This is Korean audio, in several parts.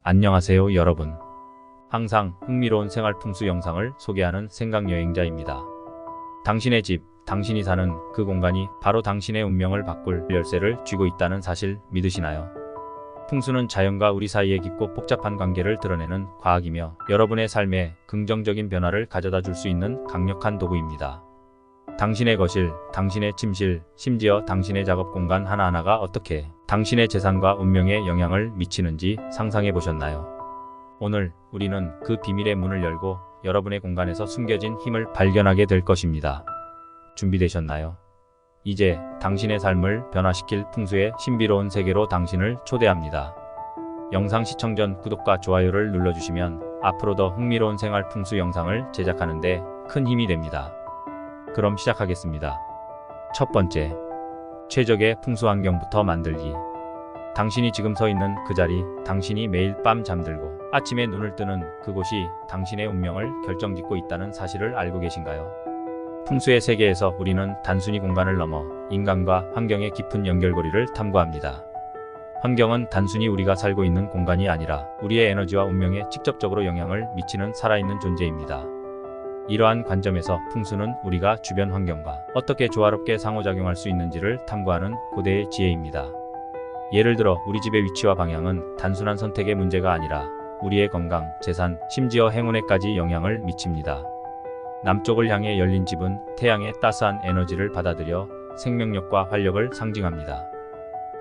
안녕하세요 여러분. 항상 흥미로운 생활 풍수 영상을 소개하는 생각여행자입니다. 당신의 집, 당신이 사는 그 공간이 바로 당신의 운명을 바꿀 열쇠를 쥐고 있다는 사실 믿으시나요? 풍수는 자연과 우리 사이의 깊고 복잡한 관계를 드러내는 과학이며 여러분의 삶에 긍정적인 변화를 가져다 줄 수 있는 강력한 도구입니다. 당신의 거실, 당신의 침실, 심지어 당신의 작업 공간 하나하나가 어떻게 당신의 재산과 운명에 영향을 미치는지 상상해 보셨나요? 오늘 우리는 그 비밀의 문을 열고 여러분의 공간에서 숨겨진 힘을 발견하게 될 것입니다. 준비되셨나요? 이제 당신의 삶을 변화시킬 풍수의 신비로운 세계로 당신을 초대합니다. 영상 시청 전 구독과 좋아요를 눌러주시면 앞으로 더 흥미로운 생활 풍수 영상을 제작하는 데 큰 힘이 됩니다. 그럼 시작하겠습니다. 첫 번째, 최적의 풍수 환경부터 만들기. 당신이 지금 서 있는 그 자리, 당신이 매일 밤 잠들고 아침에 눈을 뜨는 그곳이 당신의 운명을 결정짓고 있다는 사실을 알고 계신가요? 풍수의 세계에서 우리는 단순히 공간을 넘어 인간과 환경의 깊은 연결고리를 탐구합니다. 환경은 단순히 우리가 살고 있는 공간이 아니라 우리의 에너지와 운명에 직접적으로 영향을 미치는 살아있는 존재입니다. 이러한 관점에서 풍수는 우리가 주변 환경과 어떻게 조화롭게 상호작용할 수 있는지를 탐구하는 고대의 지혜입니다. 예를 들어 우리 집의 위치와 방향은 단순한 선택의 문제가 아니라 우리의 건강, 재산, 심지어 행운에까지 영향을 미칩니다. 남쪽을 향해 열린 집은 태양의 따스한 에너지를 받아들여 생명력과 활력을 상징합니다.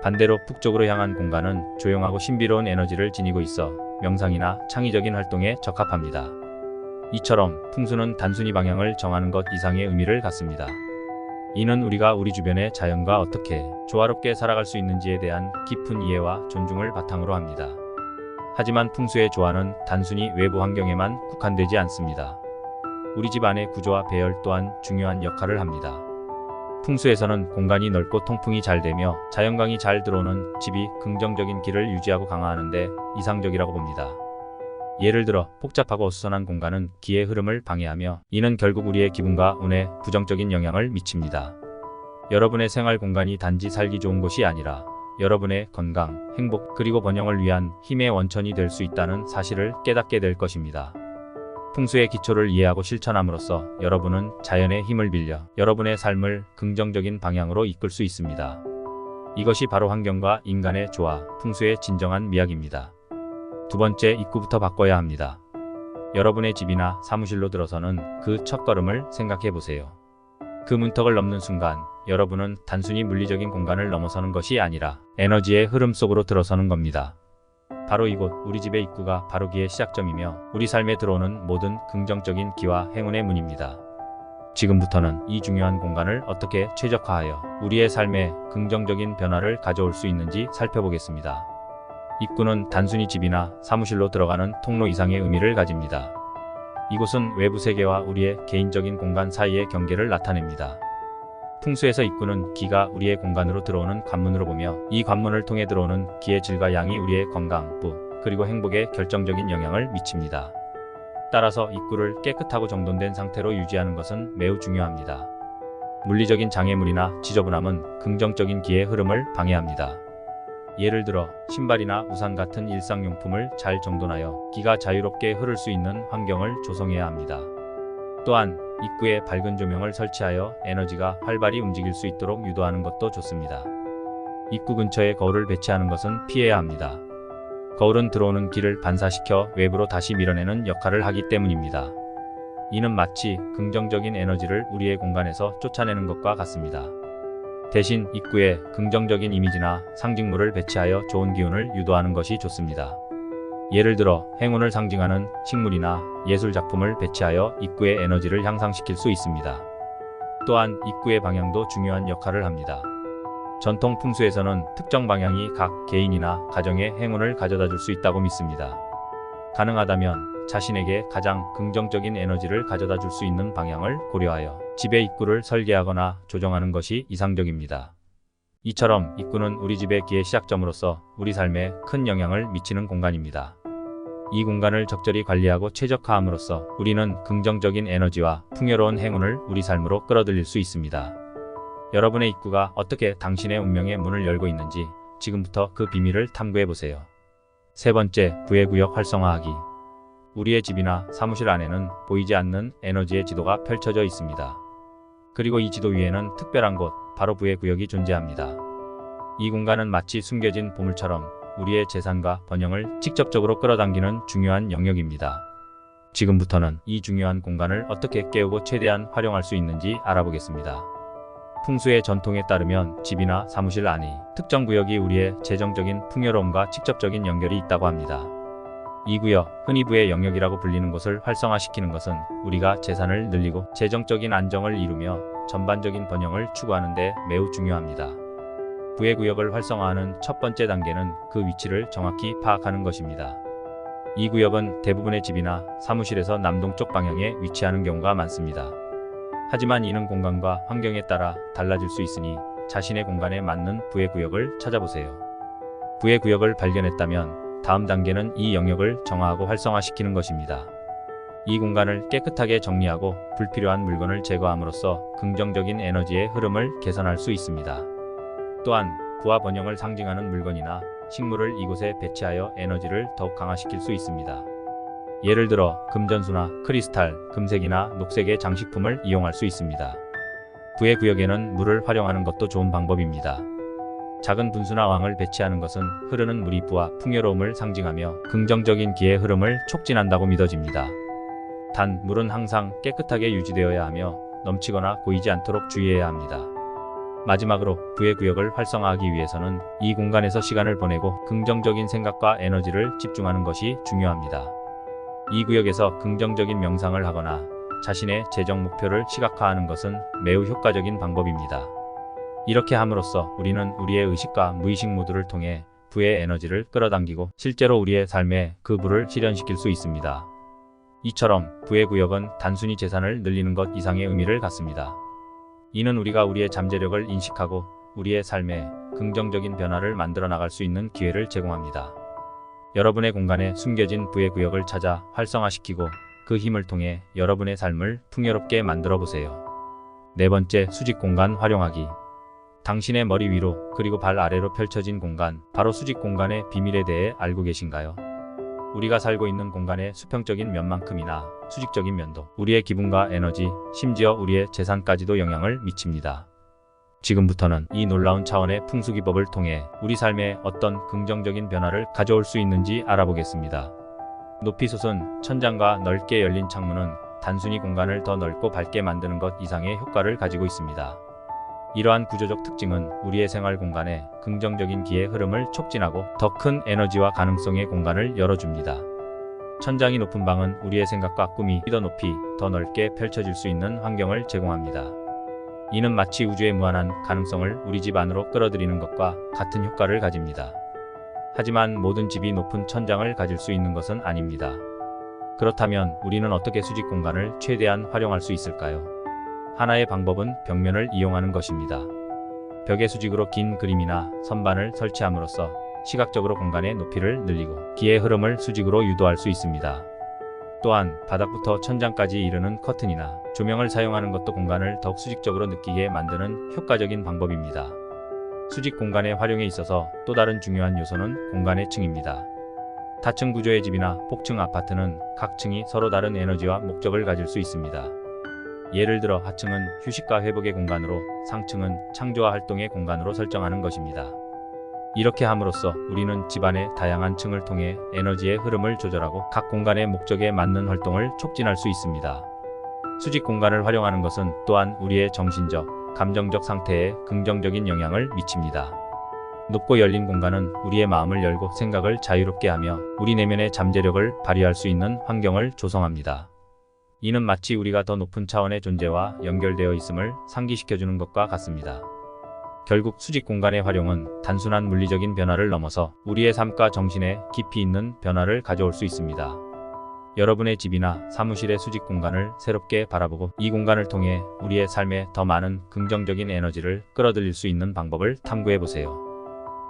반대로 북쪽으로 향한 공간은 조용하고 신비로운 에너지를 지니고 있어 명상이나 창의적인 활동에 적합합니다. 이처럼 풍수는 단순히 방향을 정하는 것 이상의 의미를 갖습니다. 이는 우리가 우리 주변의 자연과 어떻게 조화롭게 살아갈 수 있는지에 대한 깊은 이해와 존중을 바탕으로 합니다. 하지만 풍수의 조화는 단순히 외부 환경에만 국한되지 않습니다. 우리 집 안의 구조와 배열 또한 중요한 역할을 합니다. 풍수에서는 공간이 넓고 통풍이 잘 되며 자연광이 잘 들어오는 집이 긍정적인 기를 유지하고 강화하는 데 이상적이라고 봅니다. 예를 들어 복잡하고 어수선한 공간은 기의 흐름을 방해하며 이는 결국 우리의 기분과 운에 부정적인 영향을 미칩니다. 여러분의 생활 공간이 단지 살기 좋은 곳이 아니라 여러분의 건강, 행복, 그리고 번영을 위한 힘의 원천이 될 수 있다는 사실을 깨닫게 될 것입니다. 풍수의 기초를 이해하고 실천함으로써 여러분은 자연의 힘을 빌려 여러분의 삶을 긍정적인 방향으로 이끌 수 있습니다. 이것이 바로 환경과 인간의 조화, 풍수의 진정한 미학입니다. 두 번째, 입구부터 바꿔야 합니다. 여러분의 집이나 사무실로 들어서는 그 첫걸음을 생각해 보세요. 그 문턱을 넘는 순간 여러분은 단순히 물리적인 공간을 넘어서는 것이 아니라 에너지의 흐름 속으로 들어서는 겁니다. 바로 이곳, 우리 집의 입구가 바로 기의 시작점이며 우리 삶에 들어오는 모든 긍정적인 기와 행운의 문입니다. 지금부터는 이 중요한 공간을 어떻게 최적화하여 우리의 삶에 긍정적인 변화를 가져올 수 있는지 살펴보겠습니다. 입구는 단순히 집이나 사무실로 들어가는 통로 이상의 의미를 가집니다. 이곳은 외부 세계와 우리의 개인적인 공간 사이의 경계를 나타냅니다. 풍수에서 입구는 기가 우리의 공간으로 들어오는 관문으로 보며 이 관문을 통해 들어오는 기의 질과 양이 우리의 건강, 부, 그리고 행복에 결정적인 영향을 미칩니다. 따라서 입구를 깨끗하고 정돈된 상태로 유지하는 것은 매우 중요합니다. 물리적인 장애물이나 지저분함은 긍정적인 기의 흐름을 방해합니다. 예를 들어 신발이나 우산 같은 일상용품을 잘 정돈하여 기가 자유롭게 흐를 수 있는 환경을 조성해야 합니다. 또한 입구에 밝은 조명을 설치하여 에너지가 활발히 움직일 수 있도록 유도하는 것도 좋습니다. 입구 근처에 거울을 배치하는 것은 피해야 합니다. 거울은 들어오는 기를 반사시켜 외부로 다시 밀어내는 역할을 하기 때문입니다. 이는 마치 긍정적인 에너지를 우리의 공간에서 쫓아내는 것과 같습니다. 대신 입구에 긍정적인 이미지나 상징물을 배치하여 좋은 기운을 유도하는 것이 좋습니다. 예를 들어 행운을 상징하는 식물이나 예술 작품을 배치하여 입구의 에너지를 향상시킬 수 있습니다. 또한 입구의 방향도 중요한 역할을 합니다. 전통 풍수에서는 특정 방향이 각 개인이나 가정에 행운을 가져다 줄 수 있다고 믿습니다. 가능하다면 자신에게 가장 긍정적인 에너지를 가져다 줄 수 있는 방향을 고려하여 집의 입구를 설계하거나 조정하는 것이 이상적입니다. 이처럼 입구는 우리 집의 기의 시작점으로서 우리 삶에 큰 영향을 미치는 공간입니다. 이 공간을 적절히 관리하고 최적화함으로써 우리는 긍정적인 에너지와 풍요로운 행운을 우리 삶으로 끌어들일 수 있습니다. 여러분의 입구가 어떻게 당신의 운명의 문을 열고 있는지 지금부터 그 비밀을 탐구해 보세요. 세 번째, 부해구역 활성화하기. 우리의 집이나 사무실 안에는 보이지 않는 에너지의 지도가 펼쳐져 있습니다. 그리고 이 지도 위에는 특별한 곳, 바로 부해구역이 존재합니다. 이 공간은 마치 숨겨진 보물처럼 우리의 재산과 번영을 직접적으로 끌어당기는 중요한 영역입니다. 지금부터는 이 중요한 공간을 어떻게 깨우고 최대한 활용할 수 있는지 알아보겠습니다. 풍수의 전통에 따르면 집이나 사무실 안의 특정 구역이 우리의 재정적인 풍요로움과 직접적인 연결이 있다고 합니다. 이 구역, 흔히 부의 영역이라고 불리는 곳을 활성화시키는 것은 우리가 재산을 늘리고 재정적인 안정을 이루며 전반적인 번영을 추구하는 데 매우 중요합니다. 부의 구역을 활성화하는 첫 번째 단계는 그 위치를 정확히 파악하는 것입니다. 이 구역은 대부분의 집이나 사무실에서 남동쪽 방향에 위치하는 경우가 많습니다. 하지만 이는 공간과 환경에 따라 달라질 수 있으니 자신의 공간에 맞는 부의 구역을 찾아보세요. 부의 구역을 발견했다면 다음 단계는 이 영역을 정화하고 활성화시키는 것입니다. 이 공간을 깨끗하게 정리하고 불필요한 물건을 제거함으로써 긍정적인 에너지의 흐름을 개선할 수 있습니다. 또한 부와 번영을 상징하는 물건이나 식물을 이곳에 배치하여 에너지를 더욱 강화시킬 수 있습니다. 예를 들어 금전수나 크리스탈, 금색이나 녹색의 장식품을 이용할 수 있습니다. 부의 구역에는 물을 활용하는 것도 좋은 방법입니다. 작은 분수나 왕을 배치하는 것은 흐르는 물이 부와 풍요로움을 상징하며 긍정적인 기의 흐름을 촉진한다고 믿어집니다. 단, 물은 항상 깨끗하게 유지되어야 하며 넘치거나 고이지 않도록 주의해야 합니다. 마지막으로 부의 구역을 활성화하기 위해서는 이 공간에서 시간을 보내고 긍정적인 생각과 에너지를 집중하는 것이 중요합니다. 이 구역에서 긍정적인 명상을 하거나 자신의 재정 목표를 시각화하는 것은 매우 효과적인 방법입니다. 이렇게 함으로써 우리는 우리의 의식과 무의식 모두를 통해 부의 에너지를 끌어당기고 실제로 우리의 삶에 그 부를 실현시킬 수 있습니다. 이처럼 부의 구역은 단순히 재산을 늘리는 것 이상의 의미를 갖습니다. 이는 우리가 우리의 잠재력을 인식하고 우리의 삶에 긍정적인 변화를 만들어 나갈 수 있는 기회를 제공합니다. 여러분의 공간에 숨겨진 부의 구역을 찾아 활성화시키고 그 힘을 통해 여러분의 삶을 풍요롭게 만들어 보세요. 네 번째, 수직 공간 활용하기. 당신의 머리 위로 그리고 발 아래로 펼쳐진 공간, 바로 수직 공간의 비밀에 대해 알고 계신가요? 우리가 살고 있는 공간의 수평적인 면만큼이나 수직적인 면도 우리의 기분과 에너지, 심지어 우리의 재산까지도 영향을 미칩니다. 지금부터는 이 놀라운 차원의 풍수기법을 통해 우리 삶에 어떤 긍정적인 변화를 가져올 수 있는지 알아보겠습니다. 높이 솟은 천장과 넓게 열린 창문은 단순히 공간을 더 넓고 밝게 만드는 것 이상의 효과를 가지고 있습니다. 이러한 구조적 특징은 우리의 생활 공간에 긍정적인 기의 흐름을 촉진하고 더 큰 에너지와 가능성의 공간을 열어줍니다. 천장이 높은 방은 우리의 생각과 꿈이 더 높이, 더 넓게 펼쳐질 수 있는 환경을 제공합니다. 이는 마치 우주의 무한한 가능성을 우리 집 안으로 끌어들이는 것과 같은 효과를 가집니다. 하지만 모든 집이 높은 천장을 가질 수 있는 것은 아닙니다. 그렇다면 우리는 어떻게 수직 공간을 최대한 활용할 수 있을까요? 하나의 방법은 벽면을 이용하는 것입니다. 벽에 수직으로 긴 그림이나 선반을 설치함으로써 시각적으로 공간의 높이를 늘리고 기의 흐름을 수직으로 유도할 수 있습니다. 또한 바닥부터 천장까지 이르는 커튼이나 조명을 사용하는 것도 공간을 더욱 수직적으로 느끼게 만드는 효과적인 방법입니다. 수직 공간의 활용에 있어서 또 다른 중요한 요소는 공간의 층입니다. 다층 구조의 집이나 복층 아파트는 각 층이 서로 다른 에너지와 목적을 가질 수 있습니다. 예를 들어 하층은 휴식과 회복의 공간으로, 상층은 창조와 활동의 공간으로 설정하는 것입니다. 이렇게 함으로써 우리는 집안의 다양한 층을 통해 에너지의 흐름을 조절하고 각 공간의 목적에 맞는 활동을 촉진할 수 있습니다. 수직 공간을 활용하는 것은 또한 우리의 정신적, 감정적 상태에 긍정적인 영향을 미칩니다. 높고 열린 공간은 우리의 마음을 열고 생각을 자유롭게 하며 우리 내면의 잠재력을 발휘할 수 있는 환경을 조성합니다. 이는 마치 우리가 더 높은 차원의 존재와 연결되어 있음을 상기시켜주는 것과 같습니다. 결국 수직 공간의 활용은 단순한 물리적인 변화를 넘어서 우리의 삶과 정신에 깊이 있는 변화를 가져올 수 있습니다. 여러분의 집이나 사무실의 수직 공간을 새롭게 바라보고 이 공간을 통해 우리의 삶에 더 많은 긍정적인 에너지를 끌어들일 수 있는 방법을 탐구해 보세요.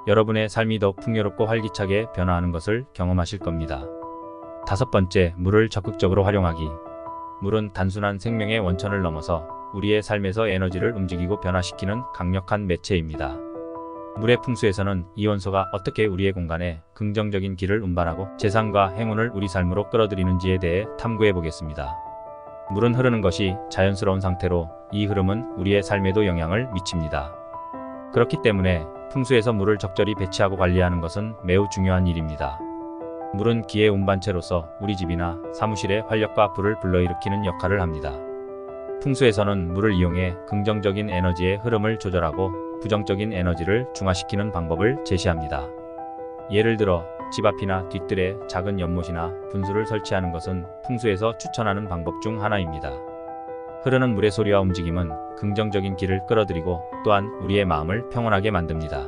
여러분의 삶이 더 풍요롭고 활기차게 변화하는 것을 경험하실 겁니다. 다섯 번째, 물을 적극적으로 활용하기. 물은 단순한 생명의 원천을 넘어서 우리의 삶에서 에너지를 움직이고 변화시키는 강력한 매체입니다. 물의 풍수에서는 이 원소가 어떻게 우리의 공간에 긍정적인 기를 운반하고 재산과 행운을 우리 삶으로 끌어들이는지에 대해 탐구해 보겠습니다. 물은 흐르는 것이 자연스러운 상태로 이 흐름은 우리의 삶에도 영향을 미칩니다. 그렇기 때문에 풍수에서 물을 적절히 배치하고 관리하는 것은 매우 중요한 일입니다. 물은 기의 운반체로서 우리 집이나 사무실의 활력과 불을 불러일으키는 역할을 합니다. 풍수에서는 물을 이용해 긍정적인 에너지의 흐름을 조절하고 부정적인 에너지를 중화시키는 방법을 제시합니다. 예를 들어 집 앞이나 뒷뜰에 작은 연못이나 분수를 설치하는 것은 풍수에서 추천하는 방법 중 하나입니다. 흐르는 물의 소리와 움직임은 긍정적인 기를 끌어들이고 또한 우리의 마음을 평온하게 만듭니다.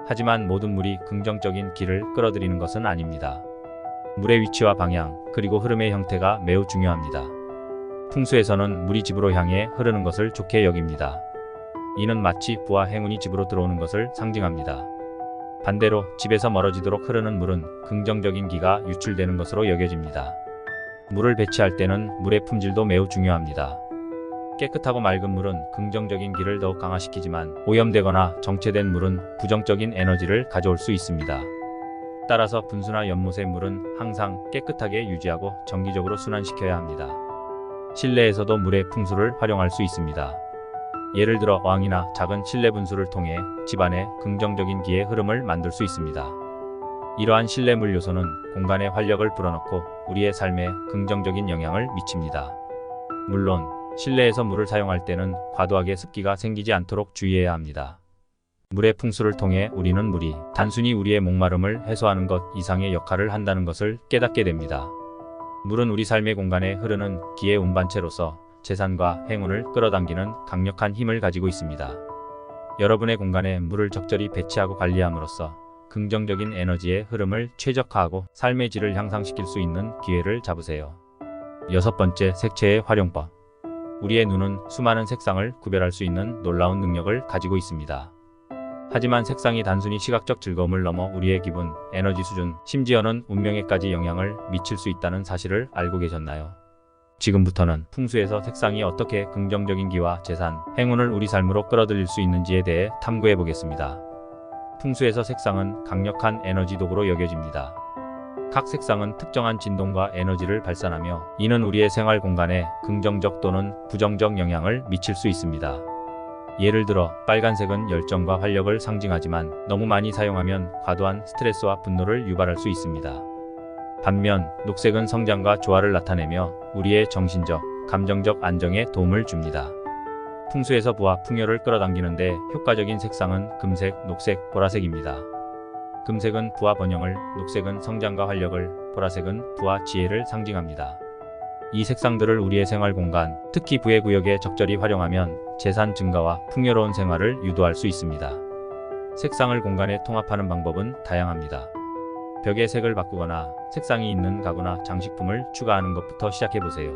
하지만 모든 물이 긍정적인 기를 끌어들이는 것은 아닙니다. 물의 위치와 방향, 그리고 흐름의 형태가 매우 중요합니다. 풍수에서는 물이 집으로 향해 흐르는 것을 좋게 여깁니다. 이는 마치 부와 행운이 집으로 들어오는 것을 상징합니다. 반대로 집에서 멀어지도록 흐르는 물은 긍정적인 기가 유출되는 것으로 여겨집니다. 물을 배치할 때는 물의 품질도 매우 중요합니다. 깨끗하고 맑은 물은 긍정적인 기를 더욱 강화시키지만 오염되거나 정체된 물은 부정적인 에너지를 가져올 수 있습니다. 따라서 분수나 연못의 물은 항상 깨끗하게 유지하고 정기적으로 순환시켜야 합니다. 실내에서도 물의 풍수를 활용할 수 있습니다. 예를 들어 어항이나 작은 실내 분수를 통해 집안에 긍정적인 기의 흐름을 만들 수 있습니다. 이러한 실내 물 요소는 공간에 활력을 불어넣고 우리의 삶에 긍정적인 영향을 미칩니다. 물론 실내에서 물을 사용할 때는 과도하게 습기가 생기지 않도록 주의해야 합니다. 물의 풍수를 통해 우리는 물이 단순히 우리의 목마름을 해소하는 것 이상의 역할을 한다는 것을 깨닫게 됩니다. 물은 우리 삶의 공간에 흐르는 기의 운반체로서 재산과 행운을 끌어당기는 강력한 힘을 가지고 있습니다. 여러분의 공간에 물을 적절히 배치하고 관리함으로써 긍정적인 에너지의 흐름을 최적화하고 삶의 질을 향상시킬 수 있는 기회를 잡으세요. 6번째, 색채의 활용법. 우리의 눈은 수많은 색상을 구별할 수 있는 놀라운 능력을 가지고 있습니다. 하지만 색상이 단순히 시각적 즐거움을 넘어 우리의 기분, 에너지 수준, 심지어는 운명에까지 영향을 미칠 수 있다는 사실을 알고 계셨나요? 지금부터는 풍수에서 색상이 어떻게 긍정적인 기와 재산, 행운을 우리 삶으로 끌어들일 수 있는지에 대해 탐구해 보겠습니다. 풍수에서 색상은 강력한 에너지 도구로 여겨집니다. 각 색상은 특정한 진동과 에너지를 발산하며 이는 우리의 생활 공간에 긍정적 또는 부정적 영향을 미칠 수 있습니다. 예를 들어 빨간색은 열정과 활력을 상징하지만 너무 많이 사용하면 과도한 스트레스와 분노를 유발할 수 있습니다. 반면 녹색은 성장과 조화를 나타내며 우리의 정신적, 감정적 안정에 도움을 줍니다. 풍수에서 부와 풍요를 끌어당기는데 효과적인 색상은 금색, 녹색, 보라색입니다. 금색은 부와 번영을, 녹색은 성장과 활력을, 보라색은 부와 지혜를 상징합니다. 이 색상들을 우리의 생활 공간, 특히 부의 구역에 적절히 활용하면 재산 증가와 풍요로운 생활을 유도할 수 있습니다. 색상을 공간에 통합하는 방법은 다양합니다. 벽에 색을 바꾸거나 색상이 있는 가구나 장식품을 추가하는 것부터 시작해보세요.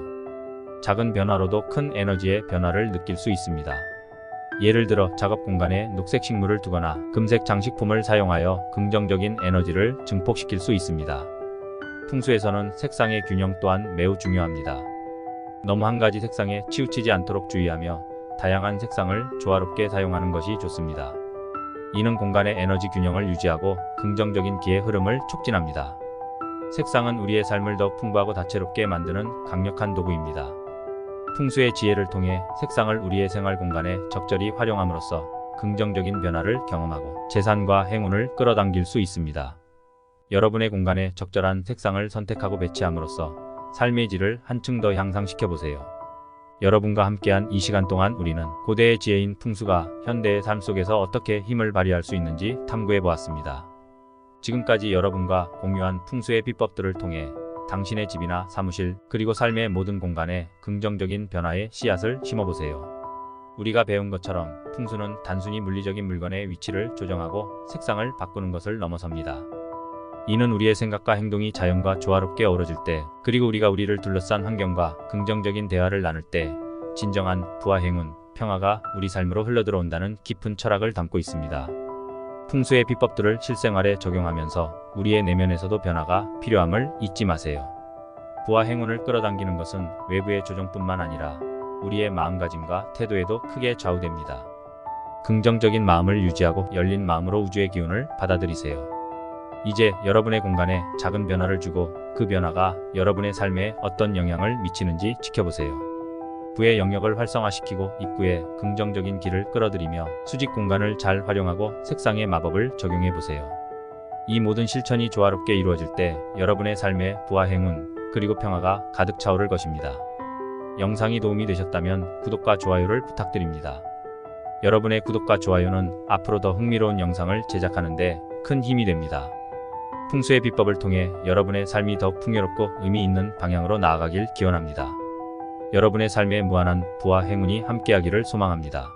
작은 변화로도 큰 에너지의 변화를 느낄 수 있습니다. 예를 들어 작업 공간에 녹색 식물을 두거나 금색 장식품을 사용하여 긍정적인 에너지를 증폭시킬 수 있습니다. 풍수에서는 색상의 균형 또한 매우 중요합니다. 너무 한 가지 색상에 치우치지 않도록 주의하며 다양한 색상을 조화롭게 사용하는 것이 좋습니다. 이는 공간의 에너지 균형을 유지하고 긍정적인 기의 흐름을 촉진합니다. 색상은 우리의 삶을 더 풍부하고 다채롭게 만드는 강력한 도구입니다. 풍수의 지혜를 통해 색상을 우리의 생활 공간에 적절히 활용함으로써 긍정적인 변화를 경험하고 재산과 행운을 끌어당길 수 있습니다. 여러분의 공간에 적절한 색상을 선택하고 배치함으로써 삶의 질을 한층 더 향상시켜 보세요. 여러분과 함께한 이 시간 동안 우리는 고대의 지혜인 풍수가 현대의 삶 속에서 어떻게 힘을 발휘할 수 있는지 탐구해 보았습니다. 지금까지 여러분과 공유한 풍수의 비법들을 통해 당신의 집이나 사무실, 그리고 삶의 모든 공간에 긍정적인 변화의 씨앗을 심어보세요. 우리가 배운 것처럼 풍수는 단순히 물리적인 물건의 위치를 조정하고 색상을 바꾸는 것을 넘어섭니다. 이는 우리의 생각과 행동이 자연과 조화롭게 어우러질 때, 그리고 우리가 우리를 둘러싼 환경과 긍정적인 대화를 나눌 때 진정한 부와 행운, 평화가 우리 삶으로 흘러들어온다는 깊은 철학을 담고 있습니다. 풍수의 비법들을 실생활에 적용하면서 우리의 내면에서도 변화가 필요함을 잊지 마세요. 부와 행운을 끌어당기는 것은 외부의 조정뿐만 아니라 우리의 마음가짐과 태도에도 크게 좌우됩니다. 긍정적인 마음을 유지하고 열린 마음으로 우주의 기운을 받아들이세요. 이제 여러분의 공간에 작은 변화를 주고 그 변화가 여러분의 삶에 어떤 영향을 미치는지 지켜보세요. 부의 영역을 활성화시키고 입구에 긍정적인 기를 끌어들이며 수직 공간을 잘 활용하고 색상의 마법을 적용해 보세요. 이 모든 실천이 조화롭게 이루어질 때 여러분의 삶에 부와 행운 그리고 평화가 가득 차오를 것입니다. 영상이 도움이 되셨다면 구독과 좋아요를 부탁드립니다. 여러분의 구독과 좋아요는 앞으로 더 흥미로운 영상을 제작하는 데 큰 힘이 됩니다. 풍수의 비법을 통해 여러분의 삶이 더 풍요롭고 의미 있는 방향으로 나아가길 기원합니다. 여러분의 삶에 무한한 부와 행운이 함께하기를 소망합니다.